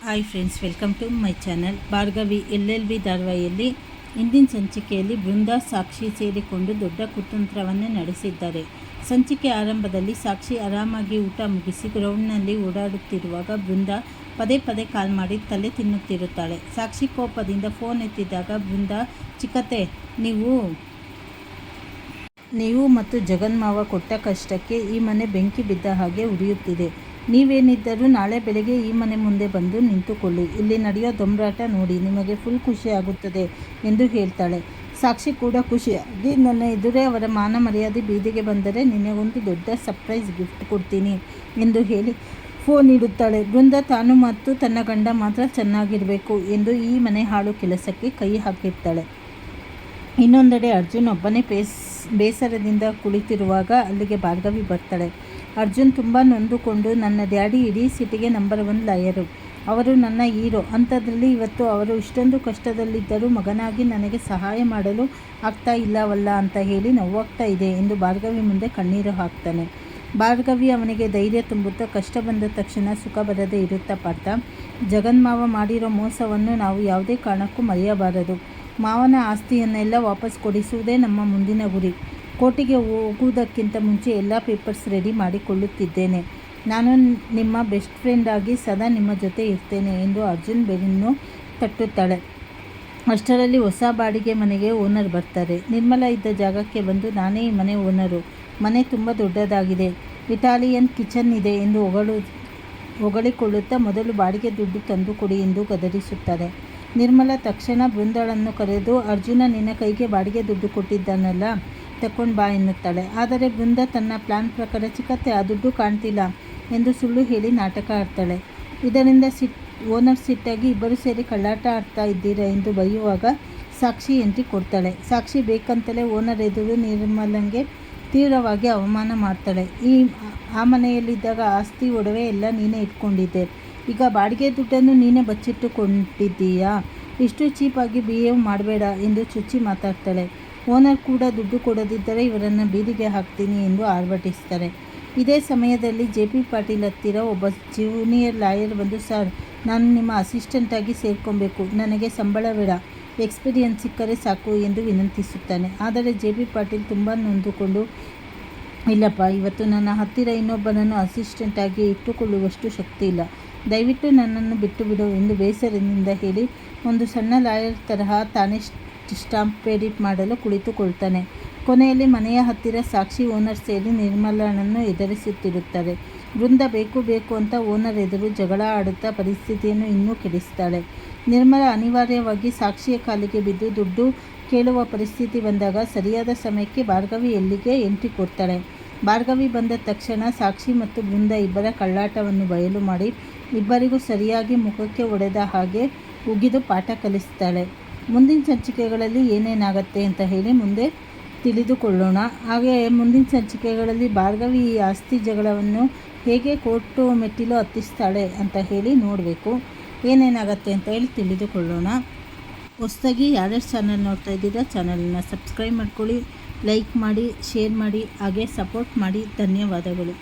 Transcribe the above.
Hi friends, welcome to my channel. Bhargavi LLB ಧಾರಾವಾಹಿಯಲ್ಲಿ ಇಂದಿನ ಸಂಚಿಕೆಯಲ್ಲಿ ಬೃಂದಾ ಸಾಕ್ಷಿ ಸೇರಿಕೊಂಡು ದೊಡ್ಡ ಕುತಂತ್ರವನ್ನೇ ನಡೆಸಿದ್ದಾರೆ. ಸಂಚಿಕೆ ಆರಂಭದಲ್ಲಿ ಸಾಕ್ಷಿ ಆರಾಮಾಗಿ ಊಟ ಮುಗಿಸಿ ಗ್ರೌಂಡ್ನಲ್ಲಿ ಓಡಾಡುತ್ತಿರುವಾಗ ಬೃಂದಾ ಪದೇ ಪದೇ ಕಾಲ್ ಮಾಡಿ ತಲೆ ತಿನ್ನುತ್ತಿರುತ್ತಾಳೆ. ಸಾಕ್ಷಿ ಕೋಪದಿಂದ ಫೋನ್ ಎತ್ತಿದಾಗ ಬೃಂದಾ, ಚಿಕ್ಕತ್ತೆ, ನೀವು ಮತ್ತು ಜಗನ್ಮಾವ ಕೊಟ್ಟ ಕಷ್ಟಕ್ಕೆ ಈ ಮನೆ ಬೆಂಕಿ ಬಿದ್ದ ಹಾಗೆ ಉರಿಯುತ್ತಿದೆ. ನೀವೇನಿದ್ದರೂ ನಾಳೆ ಬೆಳಗ್ಗೆ ಈ ಮನೆ ಮುಂದೆ ಬಂದು ನಿಂತುಕೊಳ್ಳಿ. ಇಲ್ಲಿ ನಡೆಯೋ ದೊಂಬರಾಟ ನೋಡಿ ನಿಮಗೆ ಫುಲ್ ಖುಷಿ ಆಗುತ್ತದೆ ಎಂದು ಹೇಳ್ತಾಳೆ. ಸಾಕ್ಷಿ ಕೂಡ ಖುಷಿಯಾಗಿ, ನನ್ನ ಎದುರೇ ಅವರ ಮಾನ ಮರ್ಯಾದೆ ಬೀದಿಗೆ ಬಂದರೆ ನಿನಗೊಂದು ದೊಡ್ಡ ಸರ್ಪ್ರೈಸ್ ಗಿಫ್ಟ್ ಕೊಡ್ತೀನಿ ಎಂದು ಹೇಳಿ ಫೋನ್ ಇಡುತ್ತಾಳೆ. ಬೃಂದಾ ತಾನು ಮತ್ತು ತನ್ನ ಗಂಡ ಮಾತ್ರ ಚೆನ್ನಾಗಿರಬೇಕು ಎಂದು ಈ ಮನೆ ಹಾಳು ಕೆಲಸಕ್ಕೆ ಕೈ ಹಾಕಿರ್ತಾಳೆ. ಇನ್ನೊಂದೆಡೆ ಅರ್ಜುನ್ ಒಬ್ಬನೇ ಬೇಸರದಿಂದ ಕುಳಿತಿರುವಾಗ ಅಲ್ಲಿಗೆ ಭಾರ್ಗವಿ ಬರ್ತಾಳೆ. ಅರ್ಜುನ್ ತುಂಬ ನೊಂದುಕೊಂಡು, ನನ್ನ ಡ್ಯಾಡಿ ಇಡೀ ಸಿಟಿಗೆ ನಂಬರ್ 1 ಲಾಯರು, ಅವರು ನನ್ನ ಹೀರೋ, ಅಂಥದ್ರಲ್ಲಿ ಇವತ್ತು ಅವರು ಇಷ್ಟೊಂದು ಕಷ್ಟದಲ್ಲಿದ್ದರೂ ಮಗನಾಗಿ ನನಗೆ ಸಹಾಯ ಮಾಡಲು ಆಗ್ತಾ ಇಲ್ಲವಲ್ಲ ಅಂತ ಹೇಳಿ ನೋವಾಗ್ತಾ ಇದೆ ಎಂದು ಭಾರ್ಗವಿ ಮುಂದೆ ಕಣ್ಣೀರು ಹಾಕ್ತಾನೆ. ಭಾರ್ಗವಿ ಅವನಿಗೆ ಧೈರ್ಯ ತುಂಬುತ್ತಾ, ಕಷ್ಟ ಬಂದ ತಕ್ಷಣ ಸುಖ ಬರದೇ ಇರುತ್ತಾ ಪಾರ್ಥ, ಜಗನ್ಮಾವ ಮಾಡಿರೋ ಮೋಸವನ್ನು ನಾವು ಯಾವುದೇ ಕಾರಣಕ್ಕೂ ಮರೆಯಬಾರದು. ಮಾವನ ಆಸ್ತಿಯನ್ನೆಲ್ಲ ವಾಪಸ್ ಕೊಡಿಸುವುದೇ ನಮ್ಮ ಮುಂದಿನ ಗುರಿ. ಕೋರ್ಟಿಗೆ ಹೋಗುವುದಕ್ಕಿಂತ ಮುಂಚೆ ಎಲ್ಲ ಪೇಪರ್ಸ್ ರೆಡಿ ಮಾಡಿಕೊಳ್ಳುತ್ತಿದ್ದೇನೆ. ನಾನು ನಿಮ್ಮ ಬೆಸ್ಟ್ ಫ್ರೆಂಡ್ ಆಗಿ ಸದಾ ನಿಮ್ಮ ಜೊತೆ ಇರ್ತೇನೆ ಎಂದು ಅರ್ಜುನ್ ಬೆನ್ನು ತಟ್ಟುತ್ತಾಳೆ. ಅಷ್ಟರಲ್ಲಿ ಹೊಸ ಬಾಡಿಗೆ ಮನೆಗೆ ಓನರ್ ಬರ್ತಾರೆ. ನಿರ್ಮಲಾ ಇದ್ದ ಜಾಗಕ್ಕೆ ಬಂದು, ನಾನೇ ಈ ಮನೆ ಓನರು, ಮನೆ ತುಂಬ ದೊಡ್ಡದಾಗಿದೆ, ಇಟಾಲಿಯನ್ ಕಿಚನ್ ಇದೆ ಎಂದು ಹೊಗಳಿಕೊಳ್ಳುತ್ತಾ ಮೊದಲು ಬಾಡಿಗೆ ದುಡ್ಡು ತಂದು ಕೊಡಿ ಎಂದು ಗದರಿಸುತ್ತಾರೆ. ನಿರ್ಮಲಾ ತಕ್ಷಣ ಬೃಂದಾಳನ್ನು ಕರೆದು, ಅರ್ಜುನ ನಿನ್ನ ಕೈಗೆ ಬಾಡಿಗೆ ದುಡ್ಡು ಕೊಟ್ಟಿದ್ದಾನಲ್ಲ, ತಕೊಂಡು ಬಾ ಎನ್ನುತ್ತಾಳೆ. ಆದರೆ ಬೃಂದಾ ತನ್ನ ಪ್ಲಾನ್ ಪ್ರಕಾರ, ಚಿಕ್ಕತ್ತೆ ಆ ದುಡ್ಡು ಕಾಣ್ತಿಲ್ಲ ಎಂದು ಸುಳ್ಳು ಹೇಳಿ ನಾಟಕ ಆಡ್ತಾಳೆ. ಇದರಿಂದ ಓನರ್ ಸಿಟ್ಟಾಗಿ, ಇಬ್ಬರು ಸೇರಿ ಕಳ್ಳಾಟ ಆಡ್ತಾ ಇದ್ದೀರಾ ಎಂದು ಬೈಯುವಾಗ ಸಾಕ್ಷಿ ಎಂಟ್ರಿ ಕೊಡ್ತಾಳೆ. ಸಾಕ್ಷಿ ಬೇಕಂತಲೇ ಓನರ್ ಎದುರು ನಿರ್ಮಲಂಗೆ ತೀವ್ರವಾಗಿ ಅವಮಾನ ಮಾಡ್ತಾಳೆ. ಆ ಮನೆಯಲ್ಲಿದ್ದಾಗ ಆಸ್ತಿ ಒಡವೆ ಎಲ್ಲ ನೀನೇ ಇಟ್ಕೊಂಡಿದ್ದೆ, ಈಗ ಬಾಡಿಗೆ ದುಡ್ಡನ್ನು ನೀನೇ ಬಚ್ಚಿಟ್ಟುಕೊಂಡಿದ್ದೀಯಾ, ಇಷ್ಟು ಚೀಪಾಗಿ ಬಿಹೇವ್ ಮಾಡಬೇಡ ಎಂದು ಚುಚ್ಚಿ ಮಾತಾಡ್ತಾಳೆ. ಓನರ್ ಕೂಡ ದುಡ್ಡು ಕೊಡದಿದ್ದರೆ ಇವರನ್ನು ಬೀದಿಗೆ ಹಾಕ್ತೀನಿ ಎಂದು ಆರ್ಭಟಿಸ್ತಾರೆ. ಇದೇ ಸಮಯದಲ್ಲಿ JP ಪಾಟೀಲ್ ಹತ್ತಿರ ಒಬ್ಬ ಜೂನಿಯರ್ ಲಾಯರ್ ಬಂದು, ಸರ್, ನಾನು ನಿಮ್ಮ ಅಸಿಸ್ಟೆಂಟಾಗಿ ಸೇರ್ಕೊಬೇಕು, ನನಗೆ ಸಂಬಳ ಬೇಡ, ಎಕ್ಸ್ಪೀರಿಯನ್ಸ್ ಸಿಕ್ಕರೆ ಸಾಕು ಎಂದು ವಿನಂತಿಸುತ್ತಾನೆ. ಆದರೆ JP ಪಾಟೀಲ್ ತುಂಬ ನೊಂದುಕೊಂಡು, ಇಲ್ಲಪ್ಪ, ಇವತ್ತು ನನ್ನ ಹತ್ತಿರ ಇನ್ನೊಬ್ಬನನ್ನು ಅಸಿಸ್ಟೆಂಟಾಗಿ ಇಟ್ಟುಕೊಳ್ಳುವಷ್ಟು ಶಕ್ತಿ ಇಲ್ಲ, ದಯವಿಟ್ಟು ನನ್ನನ್ನು ಬಿಟ್ಟು ಬಿಡು ಎಂದು ಬೇಸರದಿಂದ ಹೇಳಿ ಒಂದು ಸಣ್ಣ ಲಾಯರ್ ತರಹ ತಾನೇ ಸ್ಟಾಂಪ್ ಎಡಿಟ್ ಮಾಡಲು ಕುಳಿತುಕೊಳ್ತಾನೆ. ಕೊನೆಯಲ್ಲಿ ಮನೆಯ ಹತ್ತಿರ ಸಾಕ್ಷಿ ಓನರ್ ಸೇರಿ ನಿರ್ಮಲನನ್ನು ಎದುರಿಸುತ್ತಿರುತ್ತಾರೆ. ಬೃಂದಾ ಬೇಕು ಅಂತ ಓನರ್ ಎದುರು ಜಗಳ ಆಡುತ್ತಾ ಪರಿಸ್ಥಿತಿಯನ್ನು ಇನ್ನೂ ಕೆಡಿಸ್ತಾಳೆ. ನಿರ್ಮಲಾ ಅನಿವಾರ್ಯವಾಗಿ ಸಾಕ್ಷಿಯ ಕಾಲಿಗೆ ಬಿದ್ದು ದುಡ್ಡು ಕೇಳುವ ಪರಿಸ್ಥಿತಿ ಬಂದಾಗ ಸರಿಯಾದ ಸಮಯಕ್ಕೆ ಭಾರ್ಗವಿ ಎಲ್ಲಿಗೆ ಎಂಟ್ರಿ ಕೊಡ್ತಾಳೆ. ಭಾರ್ಗವಿ ಬಂದ ತಕ್ಷಣ ಸಾಕ್ಷಿ ಮತ್ತು ಬೃಂದಾ ಇಬ್ಬರ ಕಳ್ಳಾಟವನ್ನು ಬಯಲು ಮಾಡಿ ಇಬ್ಬರಿಗೂ ಸರಿಯಾಗಿ ಮುಖಕ್ಕೆ ಹೊಡೆದ ಹಾಗೆ ಉಗಿದು ಪಾಠ ಕಲಿಸ್ತಾಳೆ. ಮುಂದಿನ ಸಂಚಿಕೆಗಳಲ್ಲಿ ಏನೇನಾಗತ್ತೆ ಅಂತ ಹೇಳಿ ಮುಂದೆ ತಿಳಿದುಕೊಳ್ಳೋಣ. ಹಾಗೆ ಮುಂದಿನ ಸಂಚಿಕೆಗಳಲ್ಲಿ ಭಾರ್ಗವಿ ಈ ಆಸ್ತಿ ಜಗಳವನ್ನು ಹೇಗೆ ಕೋರ್ಟು ಮೆಟ್ಟಿಲು ಹತ್ತಿಸ್ತಾಳೆ ಅಂತ ಹೇಳಿ ನೋಡಬೇಕು. ಏನೇನಾಗತ್ತೆ ಅಂತ ಹೇಳಿ ತಿಳಿದುಕೊಳ್ಳೋಣ. ಹೊಸದಾಗಿ ಯಾರ್ಯಾರು ಚಾನಲ್ ನೋಡ್ತಾ ಇದ್ದೀರಾ ಚಾನಲನ್ನು ಸಬ್ಸ್ಕ್ರೈಬ್ ಮಾಡ್ಕೊಳ್ಳಿ, ಲೈಕ್ ಮಾಡಿ, ಶೇರ್ ಮಾಡಿ, ಹಾಗೆ ಸಪೋರ್ಟ್ ಮಾಡಿ. ಧನ್ಯವಾದಗಳು.